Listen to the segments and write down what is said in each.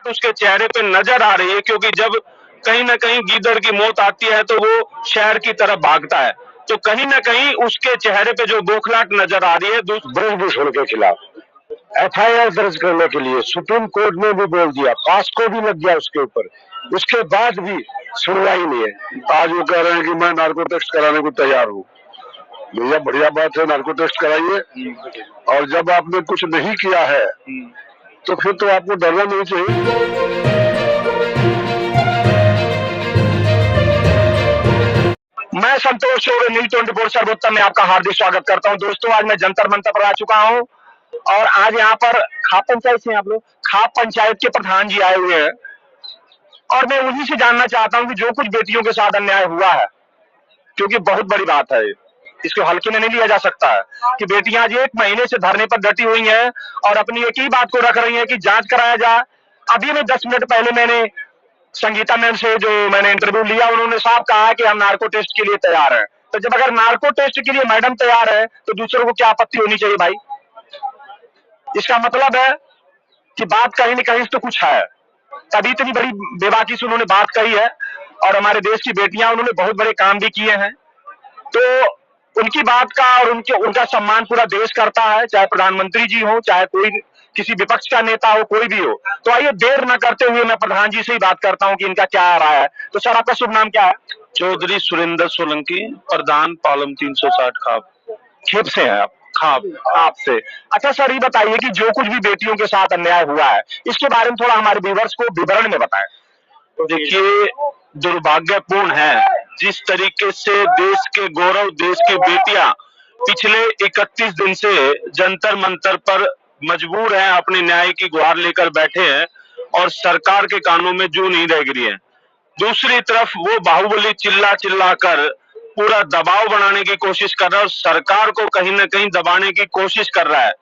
उसके चेहरे पे नजर आ रही है, क्योंकि जब कहीं ना कहीं गीदड़ की मौत आती है तो वो शहर की तरफ भागता है। तो कहीं ना कहीं उसके चेहरे पे जो बौखलाहट नजर आ रही है ब्रजभूषण के खिलाफ एफआईआर दर्ज करने के लिए सुप्रीम कोर्ट ने भी बोल दिया, पास्को भी लग गया उसके ऊपर, उसके बाद भी सुनवाई नहीं है। आज वो कह रहे हैं कि मैं नार्को टेस्ट कराने को तैयार हूँ। भैया बढ़िया बात है, नार्को टेस्ट कराइए, और जब आपने कुछ नहीं किया है तो फिर तो आपको डरना नहीं चाहिए। मैं संतोष चौबे, न्यूज़ 24 सर्वोत्तम में आपका हार्दिक स्वागत करता हूं। दोस्तों, आज मैं जंतर मंतर पर आ चुका हूं और आज यहाँ पर खाप पंचायत से आप लोग खाप पंचायत के प्रधान जी आए हुए हैं और मैं उन्हीं से जानना चाहता हूं कि जो कुछ बेटियों के साथ अन्याय हुआ है, क्योंकि बहुत बड़ी बात है, इसको हल्के में नहीं लिया जा सकता है कि बेटियां आज 1 महीने से धरने पर डटी हुई हैं और अपनी एक ही बात को रख रही हैं कि जांच कराया जाए। अभी मैं 10 मिनट पहले मैंने संगीता मैम से जो मैंने इंटरव्यू लिया, उन्होंने साफ कहा है कि हम नार्को टेस्ट के लिए तैयार हैं। तो जब अगर नार्को टेस्ट के लिए मैडम तैयार है तो दूसरों को क्या आपत्ति होनी चाहिए भाई? इसका मतलब है कि बात कहीं न कहीं तो कुछ है, तभी इतनी बड़ी बेबाकी से उन्होंने बात कही है। और हमारे देश की बेटियां, उन्होंने बहुत बड़े काम भी किए हैं, तो उनकी बात का और उनका सम्मान पूरा देश करता है, चाहे प्रधानमंत्री जी हो, चाहे कोई किसी विपक्ष का नेता हो, कोई भी हो। तो आइए देर न करते हुए मैं प्रधान जी से ही बात करता हूं कि इनका क्या राय है। तो सर, आपका शुभ नाम क्या है? चौधरी सुरेंद्र सोलंकी, प्रधान पालम 360 खाप। खेप से हैं आप? खाप खाप से। अच्छा सर, ये बताइए कि जो कुछ भी बेटियों के साथ अन्याय हुआ है, इसके बारे में थोड़ा हमारे व्यूअर्स को विवरण में बताएं। देखिए, दुर्भाग्यपूर्ण है जिस तरीके से देश के गौरव, देश की बेटियां पिछले 31 दिन से जंतर मंतर पर मजबूर हैं, अपने न्याय की गुहार लेकर बैठे हैं और सरकार के कानों में जू नहीं रह गई है। दूसरी तरफ वो बाहुबली चिल्ला चिल्ला कर पूरा दबाव बनाने की कोशिश कर रहा है और सरकार को कहीं ना कहीं दबाने की कोशिश कर रहा है।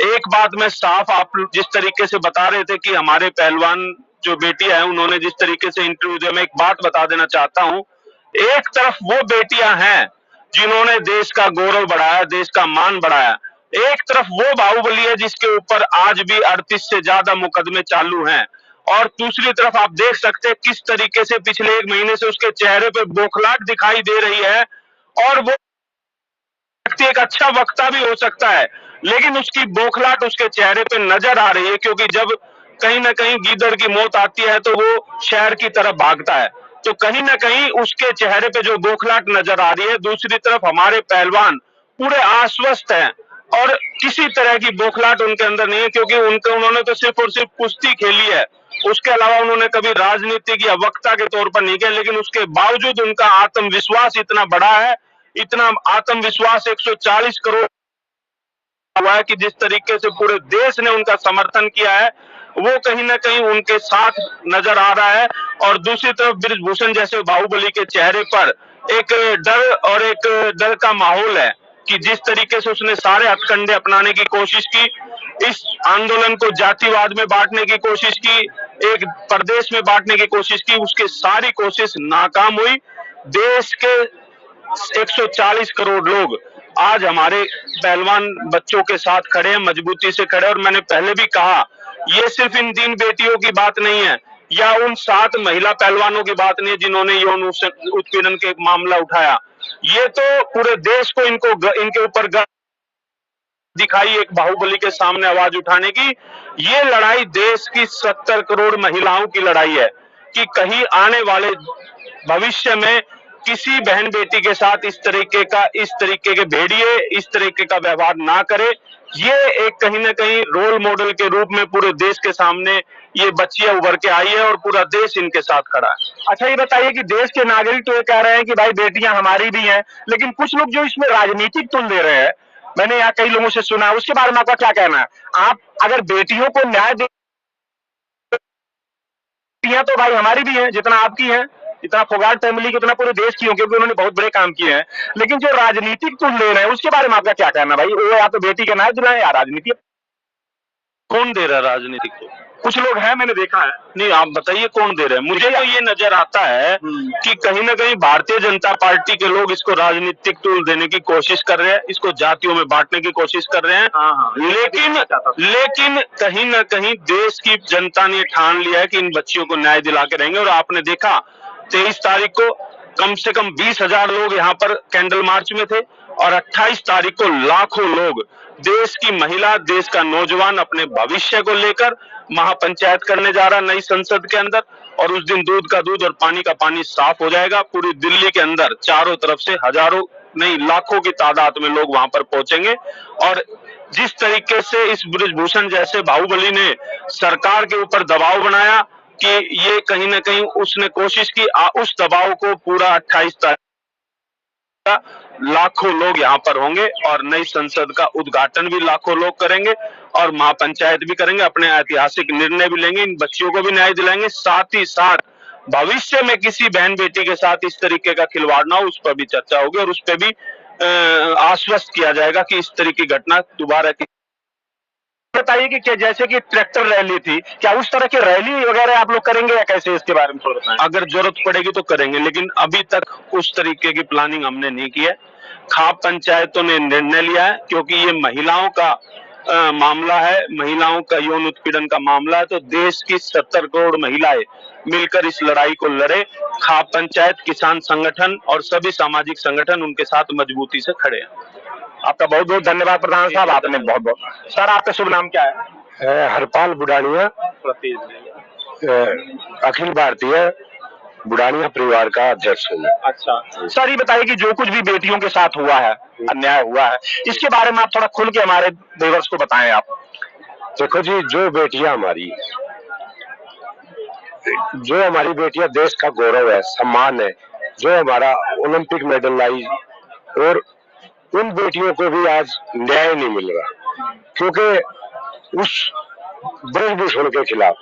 एक बात मैं साफ, आप जिस तरीके से बता रहे थे कि हमारे पहलवान जो बेटियां हैं, उन्होंने जिस तरीके से इंटरव्यू दिया, मैं एक बात बता देना चाहता हूं। एक तरफ वो बेटियां हैं जिन्होंने देश का गौरव बढ़ाया, देश का मान बढ़ाया, एक तरफ वो बाहुबली है जिसके ऊपर आज भी 38 से ज्यादा मुकदमे चालू हैं। और दूसरी तरफ आप देख सकते हैं किस तरीके से पिछले 1 महीने से उसके चेहरे पे बौखलाहट दिखाई दे रही है। और वो व्यक्ति एक अच्छा वक्ता भी हो सकता है, लेकिन उसकी बौखलाहट उसके चेहरे पे नजर आ रही है, क्योंकि जब कहीं ना कहीं गीदड़ की मौत आती है तो वो शहर की तरफ भागता है। तो कहीं ना कहीं उसके चेहरे पे जो बौखलाहट नजर आ रही है, दूसरी तरफ हमारे पहलवान पूरे आश्वस्त हैं और किसी तरह की बौखलाहट उनके अंदर नहीं है, क्योंकि उन्होंने तो सिर्फ और सिर्फ कुश्ती खेली है, उसके अलावा उन्होंने कभी राजनीतिक या वक्ता के तौर पर नहीं किया। लेकिन उसके बावजूद उनका आत्मविश्वास इतना बड़ा है, इतना आत्मविश्वास 140 करोड़ हुआ है कि जिस तरीके से पूरे देश ने उनका समर्थन किया है, वो कहीं ना कहीं उनके साथ नजर आ रहा है। और दूसरी तरफ ब्रजभूषण जैसे बाहुबली के चेहरे पर एक डर और एक डर का माहौल है कि जिस तरीके से उसने सारे हथकंडे अपनाने की कोशिश की, इस आंदोलन को जातिवाद में बांटने की कोशिश की, एक प्रदेश में बांटने की कोशिश की, उसकी सारी कोशिश नाकाम हुई। देश के 140 करोड़ लोग आज हमारे पहलवान बच्चों के साथ खड़े हैं, मजबूती से खड़े। और मैंने पहले भी कहा, ये सिर्फ इन 3 बेटियों की बात नहीं है या उन 7 महिला पहलवानों की बात नहीं है जिन्होंने यौन उत्पीड़न के मामला उठाया। ये तो पूरे देश को इनके ऊपर दिखाई एक बाहुबली के सामने आवाज उठाने की। ये लड़ाई देश की 70 करोड़ महिलाओं की लड़ाई है कि कहीं आने वाले भविष्य में किसी बहन बेटी के साथ इस तरीके के भेड़िए, इस तरीके का व्यवहार ना करे। ये एक कहीं ना कहीं रोल मॉडल के रूप में पूरे देश के सामने ये बच्चियां उभर के आई है और पूरा देश इनके साथ खड़ा है। अच्छा, ये बताइए कि देश के नागरिक तो ये कह रहे हैं कि भाई बेटियां हमारी भी हैं, लेकिन कुछ लोग जो इसमें राजनीतिक तुल दे रहे हैं, मैंने यहाँ कई लोगों से सुना, उसके बारे में आपका क्या कहना है? आप अगर बेटियों को न्याय दे, तो भाई हमारी भी हैं, जितना आपकी हैं, इतना फोगाट फैमिली की, उतना पूरे देश की हो, क्योंकि उन्होंने बहुत बड़े काम किए हैं। लेकिन जो राजनीतिक तुल ले रहे हैं, उसके बारे में आपका क्या कहना भाई? वो या तो बेटी का न्याय दिलाएं या राजनीति। कौन दे रहा है राजनीतिक को? कुछ लोग हैं, मैंने देखा है। नहीं, आप बताइए कौन दे रहे हैं? मुझे तो ये नजर आता है कि कहीं ना कहीं भारतीय जनता पार्टी के लोग इसको राजनीतिक टूल देने की कोशिश कर रहे हैं, इसको जातियों में बांटने की कोशिश कर रहे हैं। लेकिन कहीं ना कहीं देश की जनता ने ठान लिया है कि इन बच्चियों को न्याय दिला के रहेंगे। और आपने देखा 23 तारीख को कम से कम 20,000 लोग यहाँ पर कैंडल मार्च में थे और 28 तारीख को लाखों लोग, देश की महिला, देश का नौजवान अपने भविष्य को लेकर महापंचायत करने जा रहा नई संसद के अंदर। और उस दिन दूध का दूध और पानी का पानी साफ हो जाएगा। पूरी दिल्ली के अंदर चारों तरफ से हजारों नहीं लाखों की तादाद में लोग वहां पर पहुंचेंगे। और जिस तरीके से इस बृजभूषण जैसे बाहुबली ने सरकार के ऊपर दबाव बनाया कि ये कहीं ना कहीं उसने कोशिश की, उस दबाव को पूरा 28 तारीख लाखों लोग यहाँ पर होंगे और नई संसद का उद्घाटन भी लाखों लोग करेंगे और महापंचायत भी करेंगे, अपने ऐतिहासिक निर्णय भी लेंगे, इन बच्चियों को भी न्याय दिलाएंगे। साथ ही साथ भविष्य में किसी बहन बेटी के साथ इस तरीके का खिलवाड़ ना हो, उस पर भी चर्चा होगी और उस पर भी आश्वस्त किया जाएगा कि इस तरह की घटना दोबारा की। बताइए कि जैसे कि ट्रैक्टर रैली थी, क्या उस तरह की रैली वगैरह आप लोग करेंगे या कैसे, इसके बारे में थोड़ा बताएं। अगर जरूरत पड़ेगी तो करेंगे, लेकिन अभी तक उस तरीके की प्लानिंग हमने नहीं की है। खाप पंचायतों ने निर्णय लिया है क्योंकि ये महिलाओं का मामला है, महिलाओं का यौन उत्पीड़न का मामला है, तो देश की 70 करोड़ महिलाएं मिलकर इस लड़ाई को लड़े। खाप पंचायत, किसान संगठन और सभी सामाजिक संगठन उनके साथ मजबूती से खड़े हैं। आपका बहुत बहुत धन्यवाद प्रधान साहब, आपने बहुत बहुत। सर, आपका शुभ नाम क्या है? हरपाल बुढ़ानिया, अखिल भारतीय बुढ़ानिया परिवार का अध्यक्ष हूँ। अच्छा सर, ये बताइए कि जो कुछ भी बेटियों के साथ हुआ है, अन्याय हुआ है, इसके बारे में आप थोड़ा खुल के हमारे व्यूअर्स को बताएं आप। देखो जी, जो हमारी बेटियां देश का गौरव है, सम्मान है, जो हमारा ओलंपिक मेडल लाई, और उन बेटियों को भी आज न्याय नहीं मिल रहा क्योंकि उस ब्रजभूषण के खिलाफ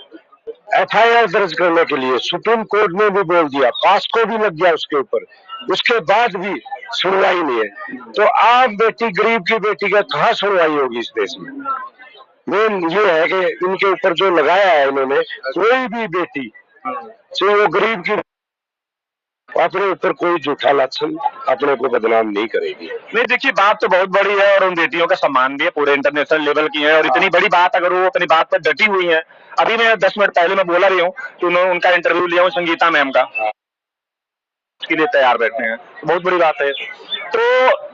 FIR दर्ज करने के लिए सुप्रीम कोर्ट ने भी बोल दिया, पास्को भी लग गया उसके ऊपर, उसके बाद भी सुनवाई नहीं है। तो आम बेटी, गरीब की बेटी का कहाँ सुनवाई होगी इस देश में? मेन ये है कि इनके ऊपर जो लगाया है इन्होंने, कोई भी बेटी चाहे वो गरीब की, अपने ऊपर कोई झूठा लक्षण अपने को बदनाम नहीं करेगी। नहीं, देखिए बात तो बहुत बड़ी है और उन बेटियों का सम्मान भी है, पूरे इंटरनेशनल लेवल की है। और इतनी बड़ी बात, अगर वो अपनी बात पर डटी हुई है, अभी मैं 10 मिनट पहले मैं बोला रही हूँ कि उन्होंने उनका इंटरव्यू लिया हूँ, संगीता मैम का, उसके लिए तैयार बैठे हैं, बहुत बड़ी बात है। तो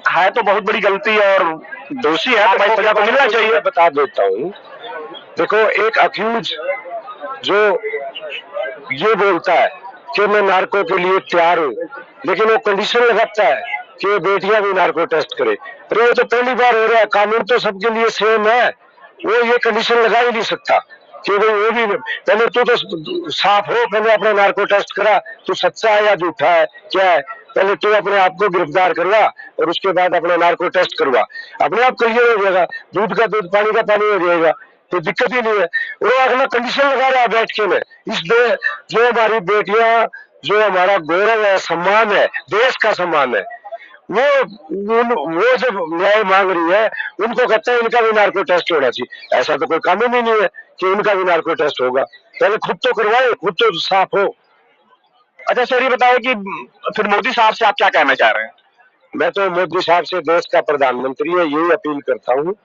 है तो बहुत बड़ी गलती और दोषी है, तो भाई सजा तो मिलना चाहिए। बता देता हूँ, देखो एक अक्यूज जो ये बोलता है कि मैं नार्को के लिए तैयार हूँ, लेकिन वो कंडीशन लगाता है कि बेटियां भी नार्को टेस्ट करे। अरे वो तो पहली बार हो रहा है, कानून तो सबके लिए सेम है, वो ये कंडीशन लगा ही नहीं सकता कि भाई वो भी पहले तू तो साफ हो, पहले अपना नार्को टेस्ट करा, तू सच्चा है या झूठा है, क्या है, पहले तू अपने आप को गिरफ्तार करवा और उसके बाद अपना नार्को टेस्ट करवा। अपने आप क्लियर हो जाएगा, दूध का दूध, पानी का पानी हो जाएगा, तो दिक्कत ही नहीं है। वो अगला कंडीशन लगा रहा है बैठ के में, जो हमारी बेटियां, जो हमारा गौरव है, सम्मान है, देश का सम्मान है, वो जब न्याय मांग रही है, उनको कहते हैं इनका भी नार्को टेस्ट होना चाहिए। ऐसा तो कोई कानून ही नहीं है कि उनका भी नार्को टेस्ट होगा, पहले खुद तो करवाए, खुद तो साफ हो। अच्छा सर, ये बताओ कि फिर मोदी साहब से आप क्या कहना चाह रहे हैं? मैं तो मोदी साहब से, देश का प्रधानमंत्री है, यही अपील करता हूँ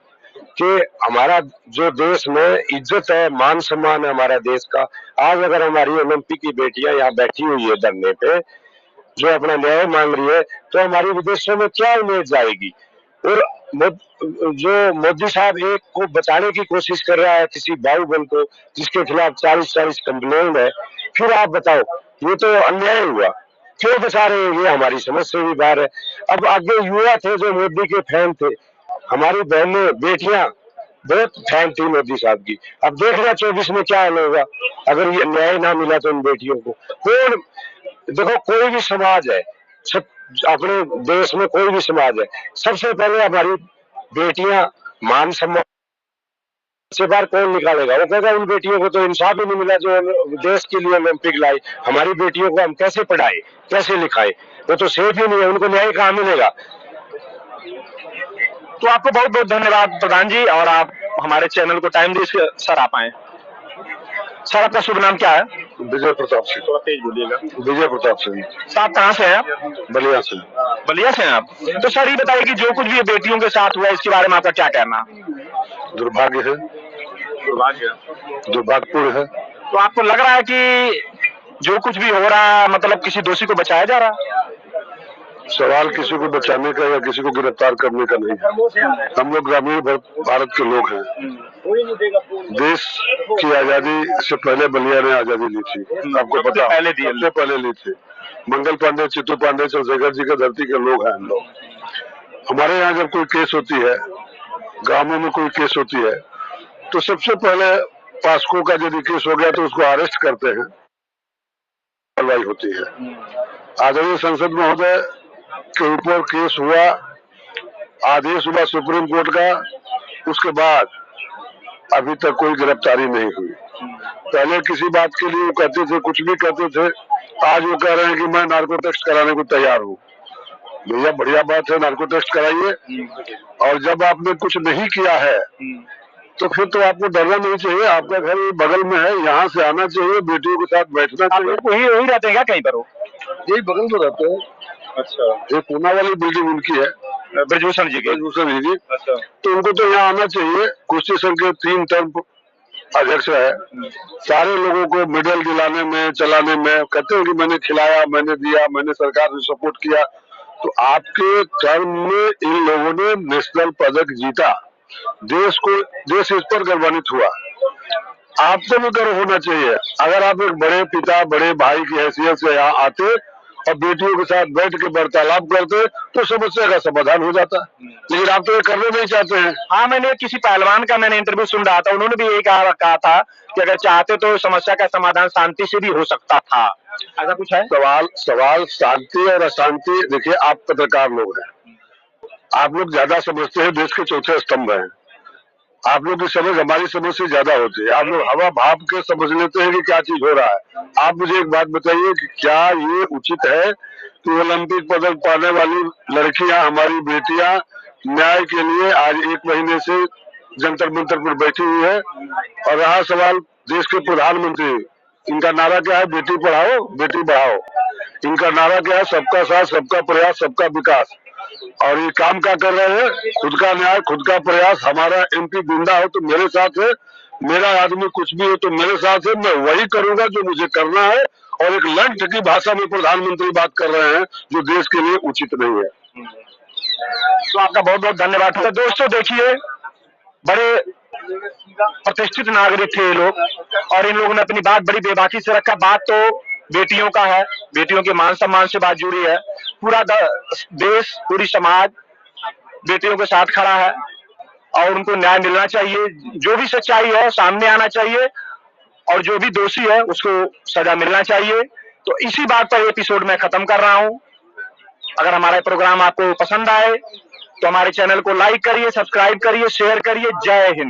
कि हमारा जो देश में इज्जत है, मान सम्मान है हमारा देश का, आज अगर हमारी ओलंपिक की बेटियां यहाँ बैठी हुई है धरने पे, जो अपना न्याय मांग रही है, तो हमारी विदेशों में क्या इमेज जाएगी? और जो मोदी साहब एक को बचाने की कोशिश कर रहा है, किसी बाहुबल को, जिसके खिलाफ 40-40 कंप्लेंट है, फिर आप बताओ, ये तो अन्याय हुआ। क्यों बचा रहे हैं? ये हमारी समझ से भी बाहर है। अब आगे युवा थे जो मोदी के फैन थे, हमारी बहनें, बेटियां बहुत फैन थी मोदी साहब की। अब देख रहे 24 में क्या हाल होगा अगर ये न्याय ना मिला तो इन बेटियों को। कौन, देखो कोई भी समाज है, सब अपने देश में कोई भी समाज है, सबसे पहले हमारी बेटियां मान सम्मान से बाहर कौन निकालेगा? वो कहेगा उन बेटियों को तो इंसाफ ही नहीं मिला जो देश के लिए ओलंपिक लाई, हमारी बेटियों को हम कैसे पढ़ाए, कैसे लिखाए? वो तो सेफ ही नहीं है, उनको न्याय कहाँ मिलेगा? तो आपको बहुत बहुत धन्यवाद प्रधान जी, और आप हमारे चैनल को टाइम दिए सर, आप आए। सर आपका शुभ नाम क्या है? विजय प्रताप सिंह। थोड़ा तेज बोलिएगा। विजय प्रताप सिंह, साहब कहाँ से हैं आप? बलिया से। बलिया से हैं आप? तो सर ये बताइए कि जो कुछ भी बेटियों के साथ हुआ इसके बारे में आपका क्या कहना? दुर्भाग्य है, दुर्भाग्यपूर्ण है। तो आपको लग रहा है कि जो कुछ भी हो रहा है मतलब किसी दोषी को बचाया जा रहा है? सवाल किसी को बचाने का या किसी को गिरफ्तार करने का नहीं है। हम लोग ग्रामीण भारत के लोग हैं। देश की आजादी से पहले बलिया ने आजादी ली थी, आपको पता, सबसे पहले ली थी। मंगल पांडे, चित्तू पांडे, चंद्रशेखर जी का धरती के लोग हैं हम लोग। हमारे यहाँ जब कोई केस होती है, गांवों में कोई केस होती है, तो सबसे पहले पास्को का यदि केस हो गया तो उसको अरेस्ट करते हैं, कार्रवाई होती है। आदरणीय संसद महोदय के ऊपर केस हुआ, आदेश हुआ सुप्रीम कोर्ट का, उसके बाद अभी तक कोई गिरफ्तारी नहीं हुई। पहले किसी बात के लिए वो कहते थे, कुछ भी कहते थे, आज वो कह रहे हैं कि मैं नार्को टेस्ट कराने को तैयार हूँ। भैया बढ़िया बात है, नार्को टेस्ट कराइए। और जब आपने कुछ नहीं किया है तो फिर तो आपको डरना नहीं चाहिए। आपका घर बगल में है, यहाँ से आना चाहिए, बेटियों के साथ बैठना चाहिए। वही वही रहते हैं क्या कहीं पर? वो यही बगल में रहते हैं। अच्छा, ये पूना वाली बिल्डिंग उनकी है, ब्रजभूषण जी की। ब्रजभूषण जी। अच्छा, तो उनको तो यहाँ आना चाहिए। कुश्ती संघ के 3 टर्म अध्यक्ष है। सारे लोगों को मेडल दिलाने में, चलाने में, कहते हैं कि मैंने खिलाया, मैंने दिया, मैंने सरकार ने सपोर्ट किया। तो आपके टर्म में इन लोगों ने नेशनल पदक जीता, देश इस पर गौरवान्वित हुआ। आपको भी गर्व होना चाहिए। अगर आप एक बड़े पिता, बड़े भाई की हैसियत से यहाँ आते और बेटियों के साथ बैठ के वार्तालाप करते तो समस्या का समाधान हो जाता, लेकिन आप तो ये करना नहीं चाहते हैं। हाँ, मैंने किसी पहलवान का इंटरव्यू सुन रहा था, उन्होंने भी यही कहा था कि अगर चाहते तो समस्या का समाधान शांति से भी हो सकता था। ऐसा कुछ है? सवाल शांति और अशांति, देखिए आप पत्रकार लोग हैं, आप लोग ज्यादा समझते हैं, देश के चौथे स्तंभ हैं। आप लोग की समझ हमारी समझ से ज्यादा होती है। आप लोग हवा भाप के समझ लेते हैं कि क्या चीज हो रहा है। आप मुझे एक बात बताइए कि क्या ये उचित है कि ओलंपिक पदक पाने वाली लड़कियां, हमारी बेटियां न्याय के लिए आज 1 महीने से जंतर मंतर पर बैठी हुई है? और रहा सवाल देश के प्रधानमंत्री, इनका नारा क्या है? बेटी पढ़ाओ बेटी बढ़ाओ। इनका नारा क्या है? सबका साथ, सबका प्रयास, सबका विकास। और ये काम क्या कर रहे हैं? खुद का न्याय, खुद का प्रयास। हमारा एमपी गुंडा हो तो मेरे साथ है, मेरा आदमी कुछ भी हो तो मेरे साथ है, मैं वही करूंगा जो मुझे करना है। और एक लंठ की भाषा में प्रधानमंत्री बात कर रहे हैं जो देश के लिए उचित नहीं है। तो आपका बहुत बहुत धन्यवाद। तो दोस्तों देखिए, बड़े प्रतिष्ठित नागरिक थे ये लोग और इन लोगों ने अपनी बात बड़ी बेबाकी से रखा। बात तो बेटियों का है, बेटियों के मान सम्मान से बात जुड़ी है। पूरा देश, पूरी समाज बेटियों के साथ खड़ा है और उनको न्याय मिलना चाहिए। जो भी सच्चाई है सामने आना चाहिए और जो भी दोषी है उसको सजा मिलना चाहिए। तो इसी बात पर एपिसोड में खत्म कर रहा हूं। अगर हमारा प्रोग्राम आपको पसंद आए तो हमारे चैनल को लाइक करिए, सब्सक्राइब करिए, शेयर करिए। जय हिंद।